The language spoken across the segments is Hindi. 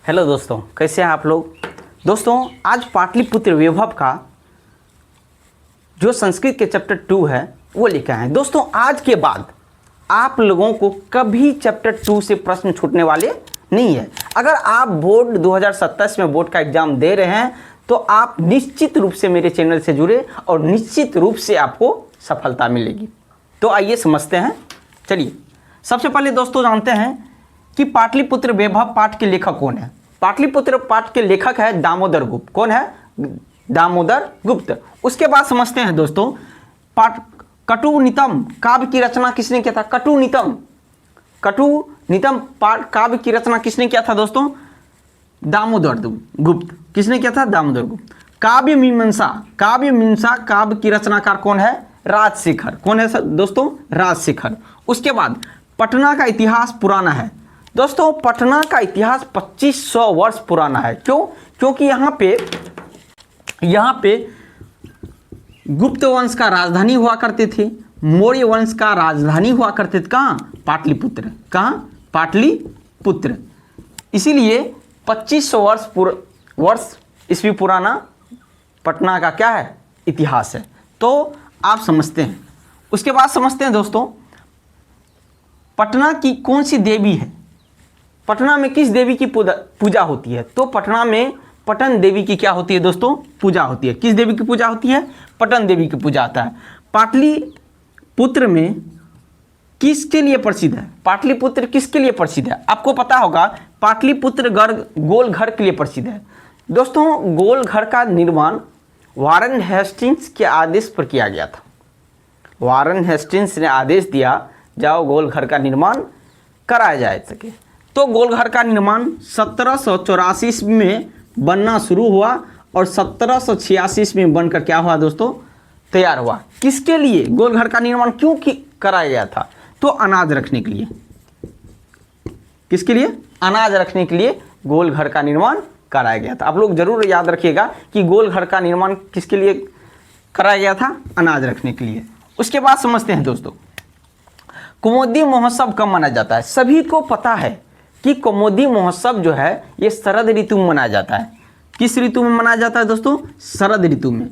हेलो दोस्तों, कैसे हैं आप लोग। दोस्तों आज पाटलिपुत्र वैभव का जो संस्कृत के चैप्टर 2 है वो लिखा है। दोस्तों आज के बाद आप लोगों को कभी चैप्टर 2 से प्रश्न छूटने वाले नहीं है। अगर आप बोर्ड 2027 में बोर्ड का एग्जाम दे रहे हैं तो आप निश्चित रूप से मेरे चैनल से जुड़े और निश्चित रूप से आपको सफलता मिलेगी। तो आइए समझते हैं। चलिए सबसे पहले दोस्तों जानते हैं कि पाटलिपुत्र वैभव पाठ के लेखक कौन है। पाटलिपुत्र पाठ के लेखक है दामोदर गुप्त। कौन है? दामोदर गुप्त। उसके बाद समझते हैं दोस्तों कटुनितम काव्य की रचना किसने किया था। कटुनितम काव्य की रचना किसने किया था दोस्तों? दामोदर गुप्त। किसने किया था? दामोदर गुप्त। काव्य मीमांसा काव्य की रचनाकार कौन है? राजशेखर। कौन है दोस्तों? राजशेखर। उसके बाद पटना का इतिहास पुराना है। दोस्तों पटना का इतिहास 2500 वर्ष पुराना है। क्यों? क्योंकि यहाँ पे गुप्त वंश का राजधानी हुआ करते थे, मौर्य वंश का राजधानी हुआ करते थे। कहाँ? पाटलिपुत्र। कहाँ? पाटलिपुत्र। इसीलिए 2500 वर्ष ईस्वी पुराना पटना का क्या है? इतिहास है। तो आप समझते हैं। उसके बाद समझते हैं दोस्तों पटना की कौन सी देवी है। पटना में किस देवी की पूजा होती है? तो पटना में पटन देवी की क्या होती है दोस्तों? पूजा होती है। किस देवी की पूजा होती है? पटन देवी की पूजा आता है। पाटलिपुत्र में किसके लिए प्रसिद्ध है? पाटलिपुत्र किसके लिए प्रसिद्ध है? आपको पता होगा पाटलिपुत्र गोल घर के लिए प्रसिद्ध है। दोस्तों गोल घर का निर्माण वारन हेस्टिंग्स के आदेश पर किया गया था। वारन हेस्टिंग्स ने आदेश दिया जाओ गोल घर का निर्माण कराया जा सके। तो गोल घर का निर्माण 1784 में बनना शुरू हुआ और 1786 में बनकर क्या हुआ दोस्तों? तैयार हुआ। किसके लिए गोल घर का निर्माण क्यों कराया गया था? तो अनाज रखने के लिए। किसके लिए? अनाज रखने के लिए गोल घर का निर्माण कराया गया था। आप लोग जरूर याद रखिएगा कि गोल घर का निर्माण किसके लिए कराया गया था? अनाज रखने के लिए। उसके बाद समझते हैं दोस्तों कौमुदी महोत्सव कब मनाया जाता है। सभी को पता है कि कौमुदी महोत्सव जो है ये शरद ऋतु में मनाया जाता है। किस ऋतु में मनाया जाता है दोस्तों? शरद ऋतु में।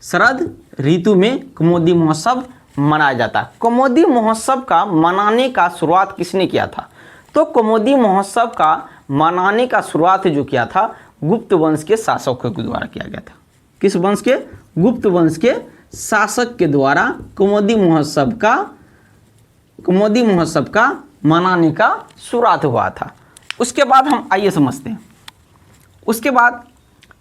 शरद ऋतु में कौमुदी महोत्सव मनाया जाता है। कौमुदी महोत्सव का मनाने का शुरुआत किसने किया था? तो कौमुदी महोत्सव का मनाने का शुरुआत जो किया था गुप्त वंश के शासकों के द्वारा किया गया था। किस वंश के? गुप्त वंश के शासक के द्वारा कौमुदी महोत्सव का मनाने का शुरुआत हुआ था। उसके बाद हम आइए समझते हैं। उसके बाद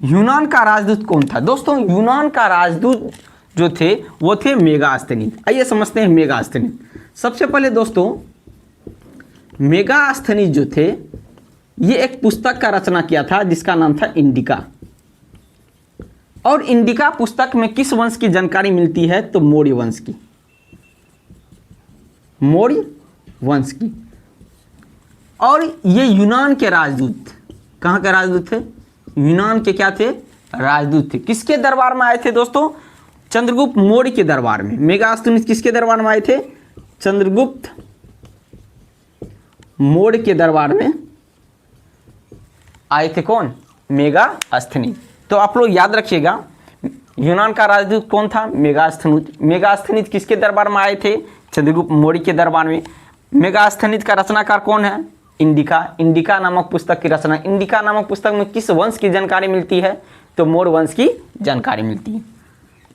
यूनान का राजदूत कौन था? दोस्तों यूनान का राजदूत जो थे वो थे मेगास्थनीज। आइए समझते हैं मेगास्थनीज। सबसे पहले दोस्तों मेगास्थनीज जो थे ये एक पुस्तक का रचना किया था जिसका नाम था इंडिका। और इंडिका पुस्तक में किस वंश की जानकारी मिलती है? तो मौर्य वंश की। मौर्य वंश की। और ये यूनान के राजदूत। कहाँ के राजदूत थे? यूनान के क्या थे? राजदूत थे। किसके दरबार में आए थे दोस्तों? चंद्रगुप्त मौर्य के दरबार में। मेगास्थनीज किसके दरबार में आए थे? चंद्रगुप्त मौर्य के दरबार में आए थे। कौन? मेगास्थनीज। तो आप लोग याद रखिएगा यूनान का राजदूत कौन था? मेगास्थनीज। मेगास्थनीज किसके दरबार में आए थे? चंद्रगुप्त मौर्य के दरबार में। मेगास्थनीज का रचनाकार कौन है? इंडिका नामक पुस्तक की रचना। इंडिका नामक पुस्तक में किस वंश की जानकारी मिलती है? तो मौर्य वंश की जानकारी मिलती है।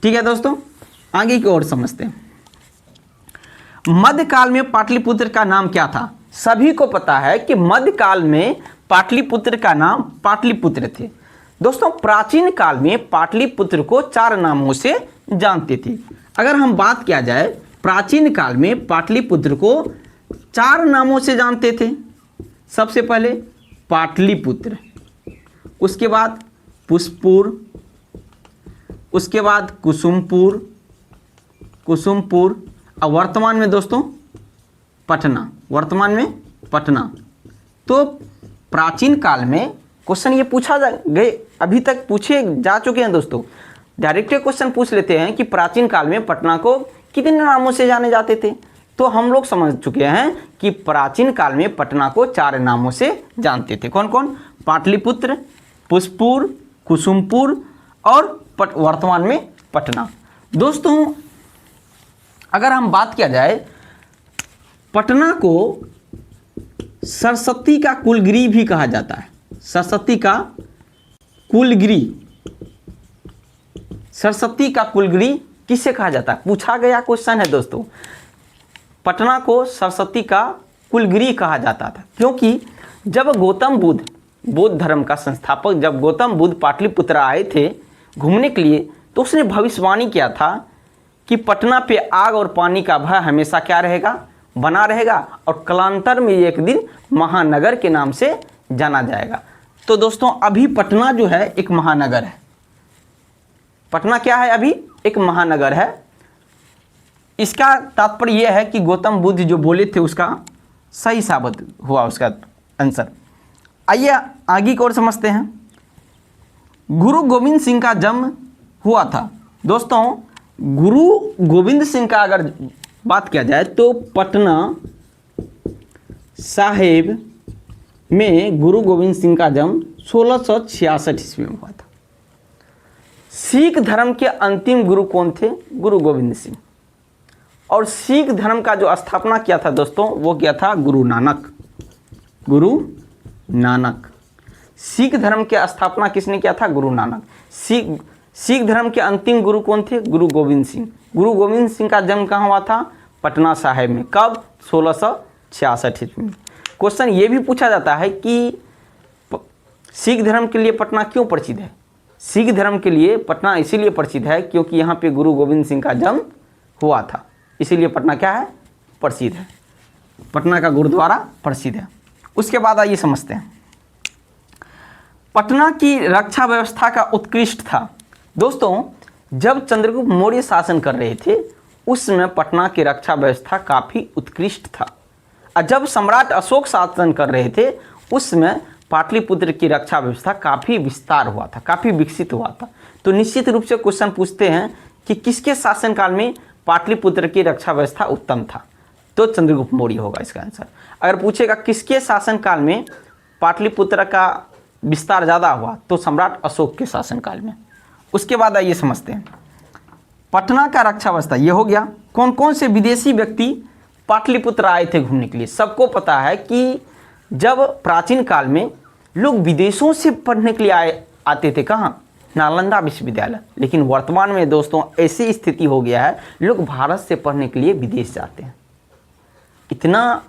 ठीक है दोस्तों, आगे की ओर समझते हैं। मध्यकाल में पाटलिपुत्र का नाम क्या था? सभी को पता है कि मध्यकाल में पाटलिपुत्र का नाम पाटलिपुत्र थे। दोस्तों प्राचीन काल में पाटलिपुत्र को 4 नामों से जानते थे। अगर हम बात किया जाए प्राचीन काल में पाटलिपुत्र को 4 नामों से जानते थे। सबसे पहले पाटलिपुत्र, उसके बाद पुष्पपुर, उसके बाद कुसुमपुर और वर्तमान में दोस्तों पटना। वर्तमान में पटना। तो प्राचीन काल में क्वेश्चन ये पूछा गए, अभी तक पूछे जा चुके हैं दोस्तों। डायरेक्ट क्वेश्चन पूछ लेते हैं कि प्राचीन काल में पटना को कितने नामों से जाने जाते थे? तो हम लोग समझ चुके हैं कि प्राचीन काल में पटना को 4 नामों से जानते थे। कौन कौन? पाटलिपुत्र, पुष्पुर, कुसुमपुर और वर्तमान में पटना। दोस्तों अगर हम बात किया जाए, पटना को सरस्वती का कुलगिरी भी कहा जाता है। सरस्वती का कुलगिरी, सरस्वती का कुलगिरी किसे कहा जाता है? पूछा गया क्वेश्चन है दोस्तों। पटना को सरस्वती का कुलगिरी कहा जाता था क्योंकि जब गौतम बुद्ध, बौद्ध धर्म का संस्थापक, जब गौतम बुद्ध पाटलिपुत्र आए थे घूमने के लिए, तो उसने भविष्यवाणी किया था कि पटना पे आग और पानी का भय हमेशा क्या रहेगा? बना रहेगा, और कालांतर में एक दिन महानगर के नाम से जाना जाएगा। तो दोस्तों अभी पटना जो है एक महानगर है। पटना क्या है? अभी एक महानगर है। इसका तात्पर्य यह है कि गौतम बुद्ध जो बोले थे उसका सही साबित हुआ उसका आंसर। आइए आगे की ओर समझते हैं। गुरु गोविंद सिंह का जन्म हुआ था। दोस्तों गुरु गोविंद सिंह का अगर बात किया जाए तो पटना साहेब में गुरु गोविंद सिंह का जन्म 1666 ईस्वी में हुआ था। सिख धर्म के अंतिम गुरु कौन थे? गुरु गोविंद सिंह। और सिख धर्म का जो स्थापना किया था दोस्तों वो किया था गुरु नानक। गुरु नानक। सिख धर्म की स्थापना किसने किया था? गुरु नानक। सिख धर्म के अंतिम गुरु कौन थे? गुरु गोविंद सिंह। गुरु गोविंद सिंह का जन्म कहाँ हुआ था? पटना साहिब में। कब? 1666 ईस्वी में। क्वेश्चन ये भी पूछा जाता है कि सिख धर्म के लिए पटना क्यों प्रसिद्ध है? सिख धर्म के लिए पटना इसीलिए प्रसिद्ध है क्योंकि यहाँ पे गुरु गोविंद सिंह का जन्म हुआ था, इसीलिए पटना क्या है? प्रसिद्ध है। पटना का गुरुद्वारा प्रसिद्ध है। उसके बाद आइए समझते हैं, पटना की रक्षा व्यवस्था का उत्कृष्ट था। दोस्तों जब चंद्रगुप्त मौर्य शासन कर रहे थे उस समय पटना की रक्षा व्यवस्था काफ़ी उत्कृष्ट था, और जब सम्राट अशोक शासन कर रहे थे उस समय पाटलिपुत्र की रक्षा व्यवस्था काफ़ी विस्तार हुआ था, काफ़ी विकसित हुआ था। तो निश्चित रूप से क्वेश्चन पूछते हैं कि किसके शासनकाल में पाटलिपुत्र की रक्षा व्यवस्था उत्तम था? तो चंद्रगुप्त मौर्य होगा इसका आंसर। अगर पूछेगा किसके शासनकाल में पाटलिपुत्र का विस्तार ज़्यादा हुआ, तो सम्राट अशोक के शासनकाल में। उसके बाद आइए समझते हैं पटना का रक्षा व्यवस्था, ये हो गया। कौन कौन से विदेशी व्यक्ति पाटलिपुत्र आए थे घूमने के लिए? सबको पता है कि जब प्राचीन काल में लोग विदेशों से पढ़ने के लिए आते थे, कहाँ? नालंदा विश्वविद्यालय। लेकिन वर्तमान में दोस्तों ऐसी स्थिति हो गया है लोग भारत से पढ़ने के लिए विदेश जाते हैं। इतना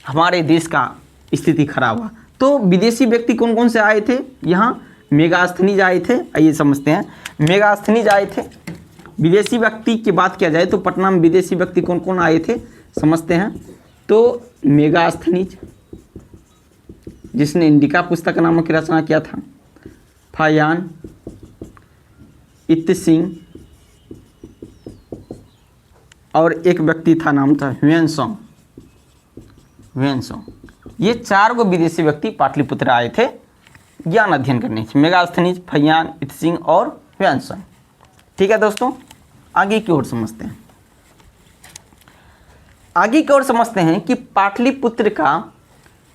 हमारे देश का स्थिति खराब हुआ। तो विदेशी व्यक्ति कौन कौन से आए थे? यहाँ मेगास्थनीज आए थे। आइए समझते हैं, मेगास्थनीज आए थे। विदेशी व्यक्ति की बात किया जाए तो पटना में विदेशी व्यक्ति कौन कौन आए थे समझते हैं। तो मेगास्थनीज जिसने इंडिका पुस्तक नामक की रचना किया था, फायान इत्सिंग, और एक व्यक्ति था नाम था ह्वेनसोंग। ये 4 गो विदेशी व्यक्ति पाटलिपुत्र आए थे ज्ञान अध्ययन करने से। मेगास्थनीज, फैयान, इत्सिंग और ह्वेनसोंग। ठीक है दोस्तों, आगे की ओर समझते हैं। आगे की ओर समझते हैं कि पाटलिपुत्र का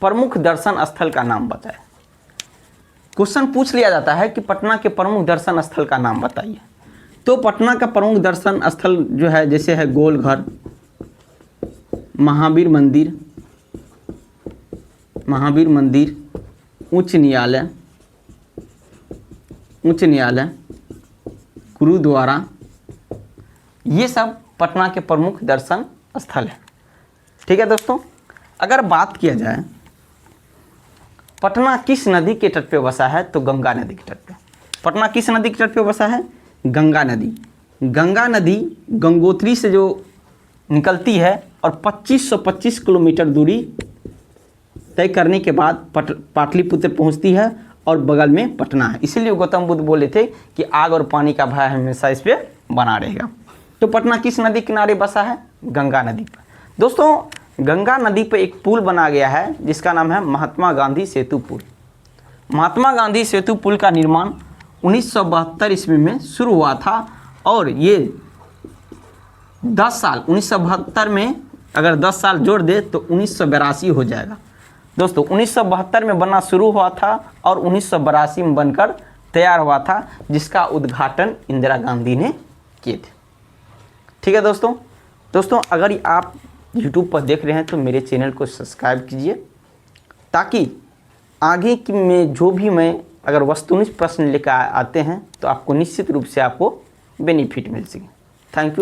प्रमुख दर्शन स्थल का नाम बताएं। क्वेश्चन पूछ लिया जाता है कि पटना के प्रमुख दर्शन स्थल का नाम बताइए। तो पटना का प्रमुख दर्शन स्थल जो है जैसे है गोलघर, महावीर मंदिर, उच्च न्यायालय, गुरुद्वारा, ये सब पटना के प्रमुख दर्शन स्थल है। ठीक है दोस्तों, अगर बात किया जाए पटना किस नदी के तट पे बसा है, तो गंगा नदी के तट पे। पटना किस नदी के तट पे बसा है? गंगा नदी। गंगा नदी गंगोत्री से जो निकलती है और 2525 किलोमीटर दूरी तय करने के बाद पाटलिपुत्र पहुंचती है और बगल में पटना है। इसीलिए गौतम बुद्ध बोले थे कि आग और पानी का भय हमेशा इस पर बना रहेगा। तो पटना किस नदी किनारे बसा है? गंगा नदी पर। दोस्तों गंगा नदी पर एक पुल बना गया है जिसका नाम है महात्मा गांधी सेतु पुल। महात्मा गांधी सेतु पुल का निर्माण 1972 ईस्वी में शुरू हुआ था और ये 10 साल 1972 में अगर 10 साल जोड़ दे तो 1982 हो जाएगा। दोस्तों 1972 में बनना शुरू हुआ था और 1982 में बनकर तैयार हुआ था, जिसका उद्घाटन इंदिरा गांधी ने किए थे। ठीक है दोस्तों अगर आप YouTube पर देख रहे हैं तो मेरे चैनल को सब्सक्राइब कीजिए, ताकि आगे की में जो भी मैं अगर वस्तुनिष्ठ प्रश्न लेकर आते हैं तो आपको निश्चित रूप से आपको बेनिफिट मिल सके। Thank you.